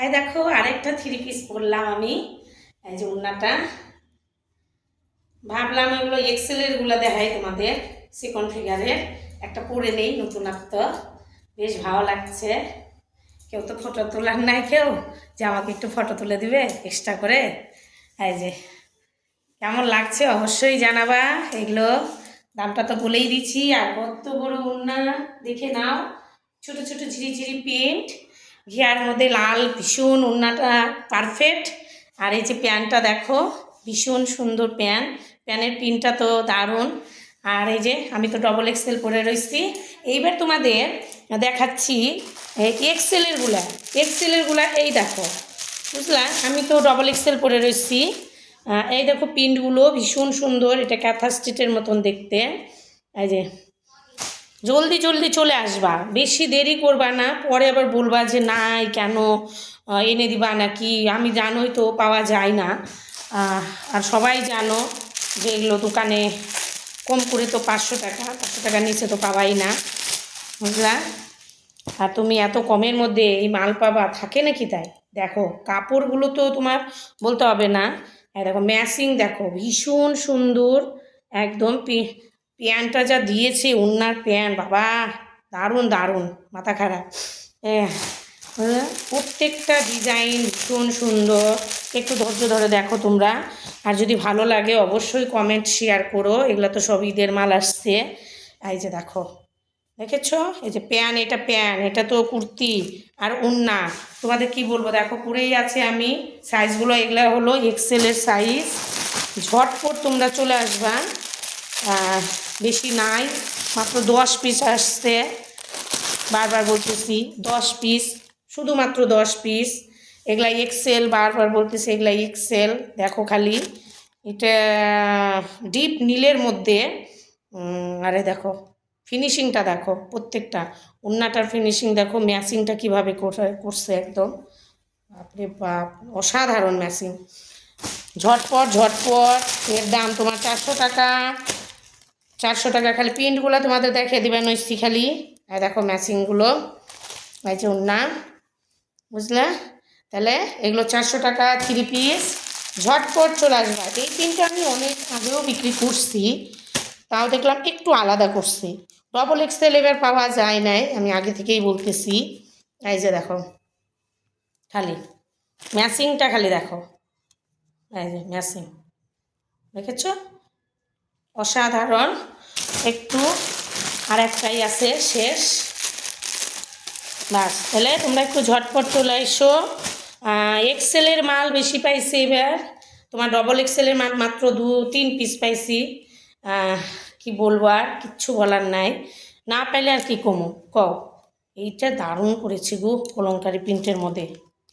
এই দেখো আরেকটা 3 পিস পরলাম আমি। এই যে ওড়নাটা, ভাবলাম এগুলো এক্সেলের গুলো দেখাই তোমাদের, চিকন ফিগারের। একটা পরে নেই, নতুনত্ব, বেশ ভালো লাগছে। কেউ তো ফটো তোলার নাই, কেউ যে আমাকে একটু ফটো তুলে দিবে এক্সট্রা করে। এই যে কেমন লাগছে অবশ্যই জানাবা। এগুলো দামটা তো বলেই দিচ্ছি। আর কত বড় ওড়না দেখে নাও, ছোট ছোট ঝিরিঝিরি প্রিন্ট, ঘিয়ার মধ্যে লাল, ভীষণ ওড়নাটা পারফেক্ট। আর এই যে প্যান্টটা দেখো, ভীষণ সুন্দর প্যান্ট, প্যান্টের প্রিন্টটা তো দারুণ। আর এই যে আমি তো ডবল এক্সেল পরে রয়েছি। এইবার তোমাদের দেখাচ্ছি এক্সেলেরগুলা। এই দেখো, বুঝলা, আমি তো ডবল এক্সেল পরে রয়েছি। এই দেখো প্রিন্টগুলো ভীষণ সুন্দর, এটা ক্যাথা স্ট্রিটের মতন দেখতে। এই যে জলদি জলদি চলে আসবা, বেশি দেরি করবা না, পরে আবার বলবা যে নাই কেন, এনে দিবা নাকি। আমি জানোই তো পাওয়া যায় না, আর সবাই জানো যে এগুলো দোকানে কম করে তো 500 টাকার নিচে তো পাওয়াই না, বুঝলা। আর তুমি এত কমের মধ্যে এই মাল পাবা, থাকে নাকি তাই? দেখো কাপড়গুলো তো তোমার বলতে হবে না। দেখো ম্যাচিং, দেখো ভীষণ সুন্দর একদম। প্যান্টটা যা দিয়েছে, ওড়নার প্যান্ট, বাবা দারুণ দারুণ, মাথা খারাপ। প্রত্যেকটা ডিজাইন ভীষণ সুন্দর। একটু ধৈর্য ধরে দেখো তোমরা, আর যদি ভালো লাগে অবশ্যই কমেন্ট শেয়ার করো। এগুলো তো সব ঈদের মাল আসছে। এই যে দেখো, দেখেছো? এই যে প্যান্ট, এটা প্যান্ট, এটা তো কুর্তি, আর ওড়না তোমাদের কি বলবো, দেখো পরেই আছে আমি। সাইজগুলো এগুলো হলো এক্সেলের সাইজ। ঝটপট তোমরা চলে আসবা, বেশি নাই, মাত্র 10 পিস আসছে। বারবার বলতেছি 10 পিস, শুধুমাত্র 10 পিস। এগুলা এক্সেল, বারবার বলতেছি এগুলা এক্সেল। দেখো খালি এটা ডিপ নীলের মধ্যে। আরে দেখো ফিনিশিংটা দেখো, প্রত্যেকটা ওড়নাটার ফিনিশিং দেখো, ম্যাচিংটা কীভাবে করছে একদম, বাপরে বাপ, অসাধারণ ম্যাচিং। ঝটপট ঝটপট। এর দাম তোমার 400 টাকা। 400 টাকা খালি প্রিন্টগুলো তোমাদের দেখিয়ে দেবেন নইছি খালি। আর দেখো ম্যাচিংগুলো, এই যে ওড়না, বুঝলে। তাহলে এগুলো 400 টাকা 3 পিস। ঝটপট চলে আসবে। এই প্রিন্টটা আমি অনেক আগেও বিক্রি করছি, তাও দেখলাম একটু আলাদা করছি। ডবল এক্সেল এবার পাওয়া যায় নাই, আমি আগে থেকেই বলতেছি। এই যে দেখো খালি ম্যাচিংটা খালি দেখো, এই যে ম্যাচিং, দেখেছ? অসাধারণ। একটু আর একটাই আছে, শেষ। বাস, তাহলে তোমরা একটু ঝটপট চলে এসো। এক্সেলের মাল বেশি পাইছি এবার, তোমার ডবল এক্সেলের মাল মাত্র 2-3 পিস পাইছি। কি বলবো, আর কিচ্ছু বলার নাই। না পাইলে আর কি কমো কও। এইটা দারুণ করেছি গো, কলমকারি প্রিন্টের মধ্যে,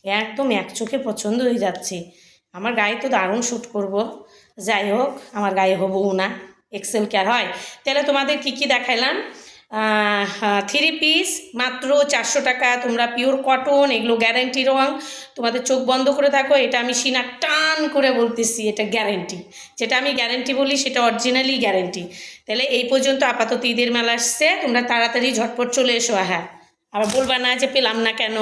একদম এক চোখে পছন্দ হয়ে যাচ্ছে। আমার গায়ে তো দারুণ শ্যুট করব। যাই হোক, আমার গায়ে হবও না, এক্সেল কে আর হয়। তাহলে তোমাদের কি কি দেখাইলাম, 3 পিস মাত্র 400 টাকা। তোমরা পিওর কটন, এগুলো গ্যারেন্টি রং। তোমাদের চোখ বন্ধ করে থাকো, এটা আমি সিনা টান করে বলতেছি, এটা গ্যারেন্টি। যেটা আমি গ্যারেন্টি বলি সেটা অরিজিনালি গ্যারেন্টি। তাহলে এই পর্যন্ত আপাতত ঈদের মেলা আসছে, তোমরা তাড়াতাড়ি ঝটপট চলে এসো। হ্যাঁ, আবার বলবা না যে পেলাম না কেন।